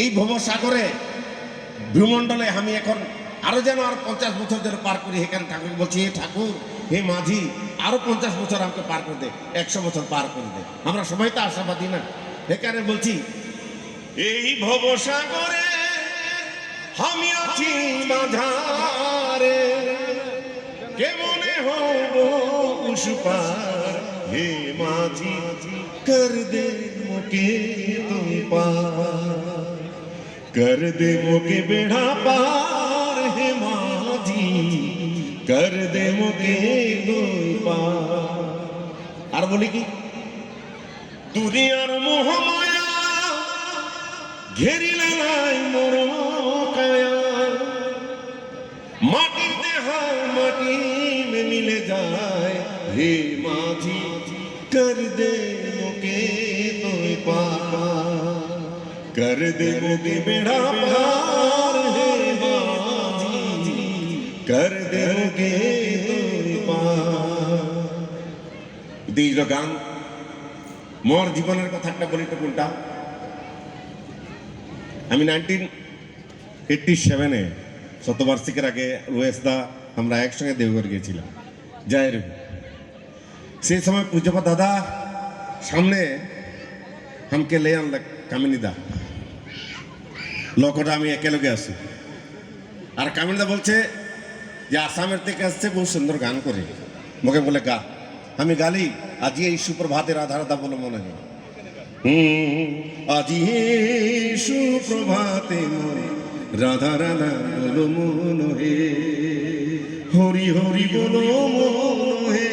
এই ভবসাগরে ভূমণ্ডলে আমি এখন আরো যেন আর 50 বছর যেন পার করি। এখানে ঠাকুর বলছি, হে ঠাকুর, হে মাঝি, আরো 50 বছর আমাকে পার করে দে, 100 বছর পার করে দে। আমরা সবাই তো আশাবাদী না? এখানে বলছি, এই ভবসাগরে আমি আছি মাঝারে, কেমনে হব উসপার, হে মাঝি কর দে মোকে তুই পার, कर दे मोके बेड़ा पार, हे माझी कर दे मोके দুই পার। আর বলি কি, দুনিয়ার মোহ মায়া ঘেরিলে নাই মোর কায়া, মাটির দেহ মাটি মে মিলে যায়, হে माझी कर दे मोके দুই পার, कर दे मोके बेड़ा पार, हे माझी कर दे मोके দুই পার। দিল গান মোর জীবনের কথা একটা বলি তো কোনটা। আমি 1987-এ শতবার্ষিকের আগে রোয়েসদা আমরা একসঙ্গে দেওঘর গিয়েছিলাম, জয় রে। সেই সময় পূজ্যপা দাদা সামনে হামকে লে আনলে কামিনীদা, লোকটা আমি একেলগে আছি। আর কামিনীদা বলছে যে আসামের থেকে আসছে, বহু সুন্দর গান করে, মোকে বলে গা। আমি গালি, আজি এই সুপ্রভাতে রাধা রাধা বলে মনে হয়, আজি এই সুপ্রভাতে মনে রাধা রাধা বলো মন হে, হরি হরি বলো মন হে,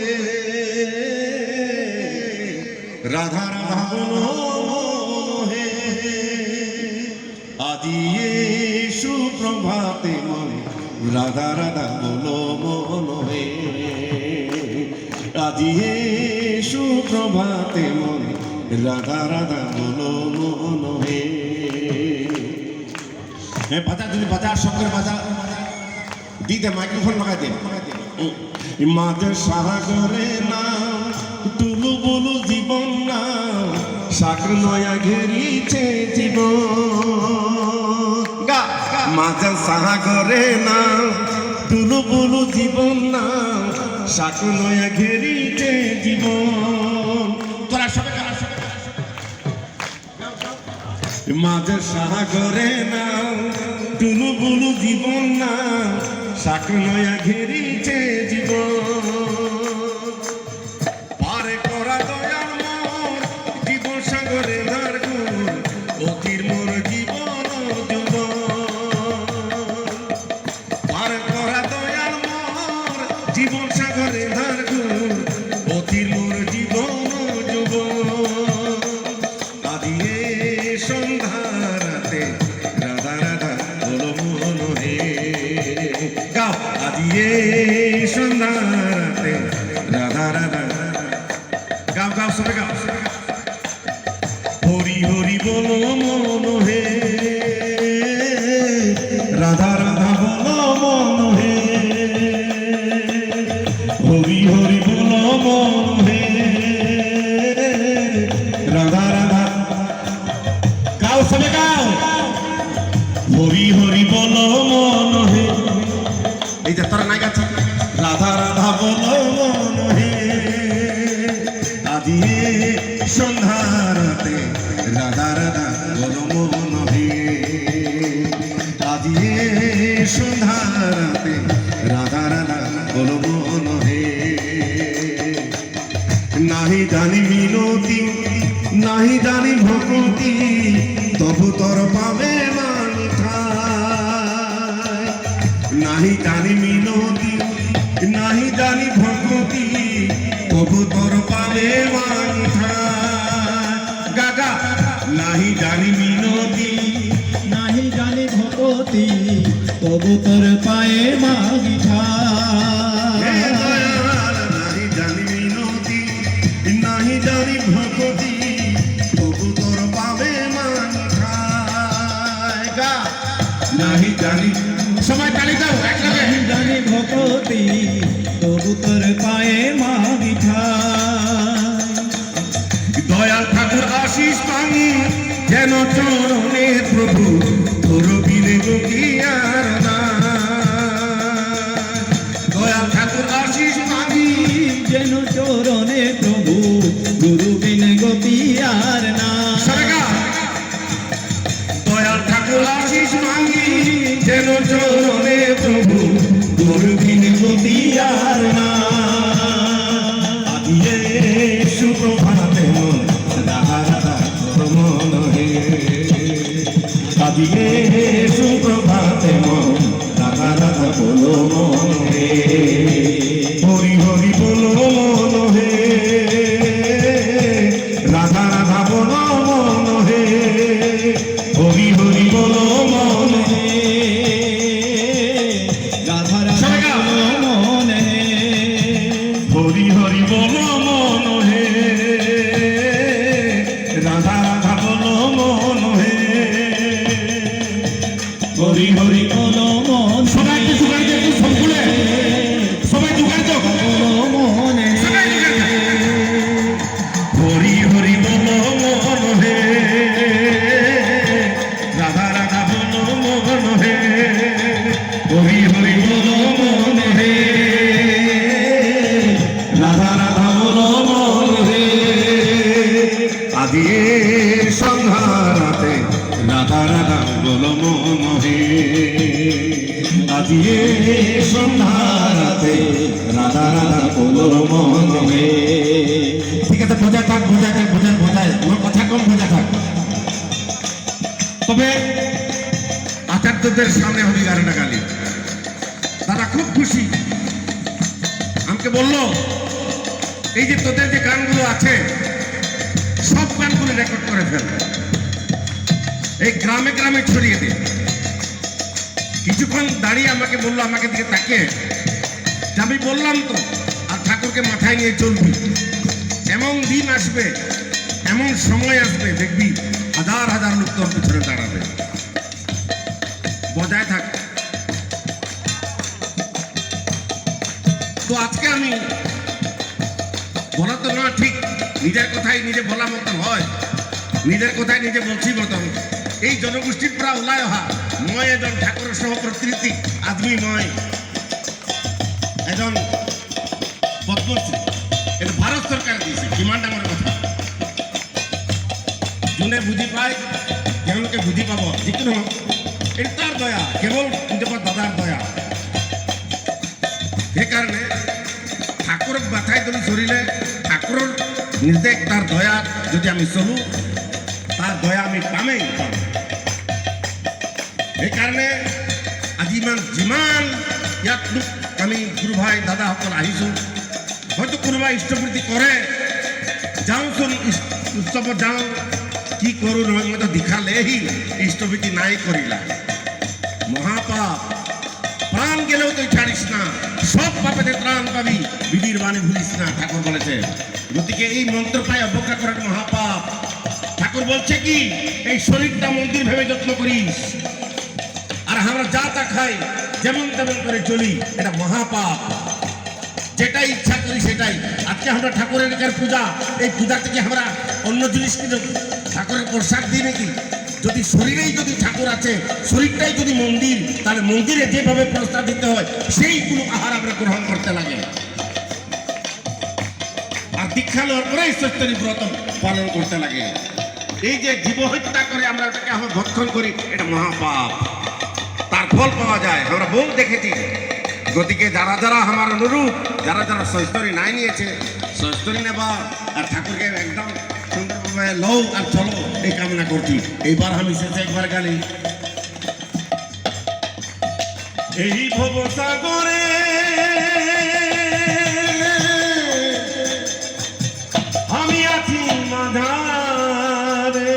রাধা রাধা বলো হে, আজি এই সুপ্রভাতে মনে রাধা রাধা বলো মন হে, আজি এই সুপ্রভাতে মনে রাধা রাধা বলো মন হে। হ্যাঁ বাজা, যদি বাজা সঙ্গে বাজা দিতে, মাইক্রোফোন লাগাই দে। মাঝে সাগরে না টুলু বলু জীবন না, সাগর নয়া ঘেরিছে জীবন, মাঝে সাগরে না টুলু বলু জীবন না, সাগর নয়া ঘেরিছে জীবন। তোরা সবাই মাঝে সাগরে না টুলু বলু জীবন না, সাগর নয়া ঘেরিছে জীবন, পারে করা দয়াল মোর জীবন সাগরে ধার গুণ, অতির মোর জীবন যৌবন, পারে করা দয়াল মোর জীবন সাগরে ধার গুণ, অতির মোর জীবন যৌবন, আজি এই সন্ধ্যারাতে রাধা রাধা বলো মন হে, গাও আজি এই সন্ধ্যারাতে রাধা রাধা, গাও গাও সবে গাও, হরি হরি বলো মন হে, রাধা রাধা বলো মন হে, হরি হরি বলো মন হে, রাধা রাধা, গাও সবে গাও, হরি হরি বলো মন হে। এই যে তোরা নাই গাছ, রাধা রাধা বলো মন হে, আজি সন্ধ্যারাতে রাধা রাধা বলো মন হে, আজি সন্ধ্যারাতে রাধা রাধা বলো মন হে। নাহি জানি মিনতি নাহি জানি ভক্তি, তবু তোর পাবে মানি ঠাই, নাহি জানি মিনতি নাহি জানি ভক্তি, তবু তোর পাবে মানি ঠাই, গাগা নাহি জানি মিনতি নাহি জানি ভক্তি, তবু তোর পায়ে মাগি ঠাই, নাহি জানি মিনতি নাহি জানি ভক্তি, তবু তোর পাবে মানি ঠাই, গা নাহি জানি, সবাই তালি দাও একসাথে, নাহি জানি ভক্তি, তবু তোর পায়ে মাগি ঠাই, দয়াল ঠাকুর আশিস পানি যেন চরণে প্রভু তোর বিনে কি আর নাই। দয়াল ঠাকুর আশিস পানি যেন চরণে প্রভু গুরু বিন গতি আর না। দয়াল ঠাকুর আশিস মাঙ্গি যেন চরণে প্রভু গুরু বিন গতি আর না। আজিয়ে সুপ্রভাতে মন রাধা রাধা তোর মন হে। আজিয়ে সুপ্রভাতে মন রাধা রাধা বলো মন হে। হরি হরি বলো মন হে। রাধা রাধা বলো মন হে। হরি হরি বলো মন হে। রাধা রাধা বলো মন হে। হরি হরি বলো মন হে। রাধা রাধা বলো মন হে। হরি হরি বলো মন সবাই একটু জোগাড় দিয়ে একটু সবগুলো সবাই জোগাড় দাও। বলো মন হে। হরি হরি বলো মন হে। রাধা রাধা বলো মন হে। হরি হরি বলো মন হে। রাধা রাধা বলো মন হে। আদি সন্ধ্যারাতে রাধা রাধা বলো মন হে। আদি সন্ধ্যারাতে রাধা রাধা বলো মন হে। ঠিক আছে, বোঝা থাক বোঝা থাক বোঝার বোঝায় তোমার কথা কম বোঝা থাক। তবে আচার্যদের সামনে হবি গানটা গালি। দাদা খুব খুশি, আমাকে বললো এই যে তোদের যে গানগুলো আছে সব গানগুলো রেকর্ড করে ফেল, এই গ্রামে গ্রামে ছড়িয়ে দে। কিছুক্ষণ দাঁড়িয়ে আমাকে বললো, আমাকে দিকে তাকিয়ে, যে আমি বললাম তো আর ঠাকুরকে মাথায় নিয়ে চলবি। এমন দিন আসবে, এমন সময় আসবে, দেখবি হাজার হাজার লোক তোর পিছনে দাঁড়াবে। বজায় থাক। তো আজকে আমি বলা তো না ঠিক, নিজের কথাই নিজে বলা মতন হয়, নিজের কথাই নিজে বলছি মতন। এই জনগোষ্ঠীর পুরা ওলাই অহা মই এজন ঠাকুরের সহ প্রকৃতি আদমি, মই এজন পদ্মশ্রী। এটা ভারত সরকার দিয়েছে, কিমান ডাঙর কথা। যোনে বুঝি পায় তেওঁলোকে বুঝি পাব। যিকোনো এটা তার দয়া, কেবল নিজের দাদার দয়া। সেইকাৰণে ঠাকুরক বাথাই ধরি চলিলে ঠাকুরের নির্দেশ, তার দয়া যদি আমি চলু, তার দয়া আমি পামেই পাম। সেইকাৰণে আজি যিমান ইয়াত লোক আমি গুরু ভাই দাদাসকল আহিছোঁ, হয়তো কোনোবা ইষ্টপ্ৰীতি কৰে, যাওঁচোন উৎসৱত যাওঁ, কি কৰোঁ নহয় মই তো দেখালেহি ইষ্টপ্ৰীতি নাই কৰিলা, মহাপাপ। প্রাণ গেলেও তুই ছাড়িস না, সব পাপেতে ত্রাণ পাবি, বিধির বাণী ভুলিস না, ঠাকুর বলেছে। গতিকে এই মন্ত্র পাই অবজ্ঞা করার মহাপাপ। ঠাকুর বলছে কি, এই শরীরটা মন্দির ভেবে যত্ন করিস, আর আমরা যা তা খাই, যেমন তেমন করে চলি, এটা মহাপাপ। যেটাই ইচ্ছা করি সেটাই। আজকে আমরা ঠাকুরের এখানে পূজা, এই পূজা থেকে আমরা অন্য জিনিস কিন্তু ঠাকুরের প্রসাদ দিই নাকি? যদি শরীরেই যদি ঠাকুর আছে, শরীরটাই যদি মন্দির, তাহলে মন্দিরে যেভাবে প্রস্তাব দিতে হয় সেইগুলো আহার আমরা গ্রহণ করতে লাগে। আর দীক্ষা নেওয়ার পরে ঈশ্বরী ব্রত পালন করতে লাগে। এই যে জীব হত্যা করে আমরা এটাকে আমরা ভক্ষণ করি, এটা মহাপাপ। তার ফল পাওয়া যায়, আমরা বহু দেখেছি। গতিকে যারা যারা আমার অনুরূপ, যারা যারা সৈস্তরী নাই নিয়েছে, সৈস্তরী নেবা আর ঠাকুরকে একদম সুন্দরভাবে লও আর চলো, এই কামনা করছি। এইবার আমি শেষে একবার গালি, এই ভবসাগরে আমি আছি মাঝারে,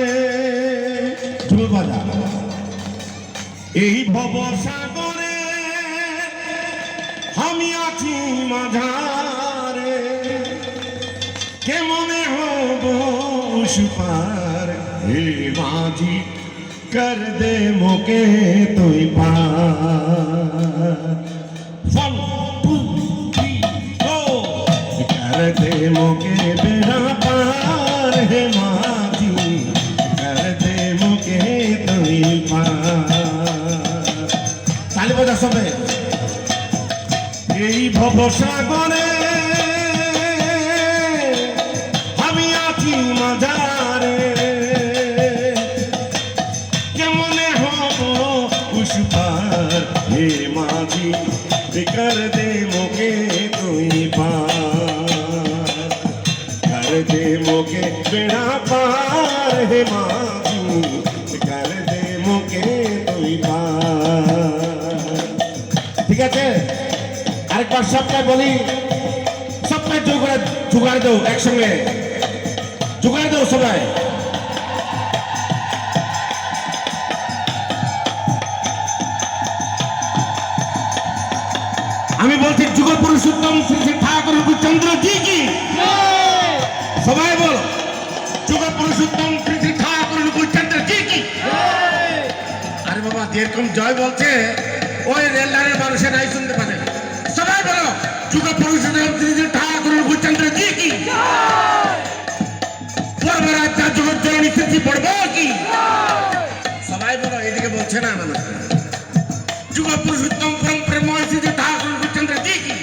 এই ভবসাগরে আমি আছি মাঝারে, কেমনে হব সুপার, হে মাঝি কর দে মোকে তুই পার। ফল কর দে মোকে বেড়া পার, হে সবে এই ভবসাগরে আমি আছি মাঝারে কেমনে হব পুষ্পার হে মাঝি বেকার দে মোকে তুই পার কর দে মোকে বেড়া পার হে মাঝি কর দে মোকে তুই পার। ঠিক আছে, আরেকবার সবটাই বলি, সবটাই জোগাড় দেও, একসঙ্গে জোগাড় দেও সবাই। আমি বলছি যুগ পুরুষোত্তম শ্রী শ্রী ঠাকুর চন্দ্র জি কি, সবাই বলো যুগ পুরুষোত্তম শ্রী শ্রী ঠাকুর চন্দ্র জি কি। আরে বাবা, যেরকম জয় বলছে ওই রেল লাইনের মানুষের নাই শুনতে পারে। সবাই বলো যুগ পুরুষোত্তম শ্রী শ্রী ঠাকুর চন্দ্র জি কি। পরবরাজ জগৎ জননী শ্রী শ্রী পড়বো কি। সবাই বলো, এদিকে বলছে না মানুষ। যুগ পুরুষোত্তম পরম প্রেমময় শ্রী শ্রী ঠাকুর চন্দ্র জি কি।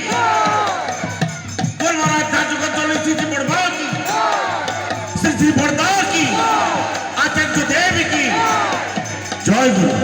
পরবরাজ জগৎ জননী শ্রী শ্রী পড়বো কি। শ্রী শ্রী পড়বো কি। আচার্য দেব কি। জয় গুরু।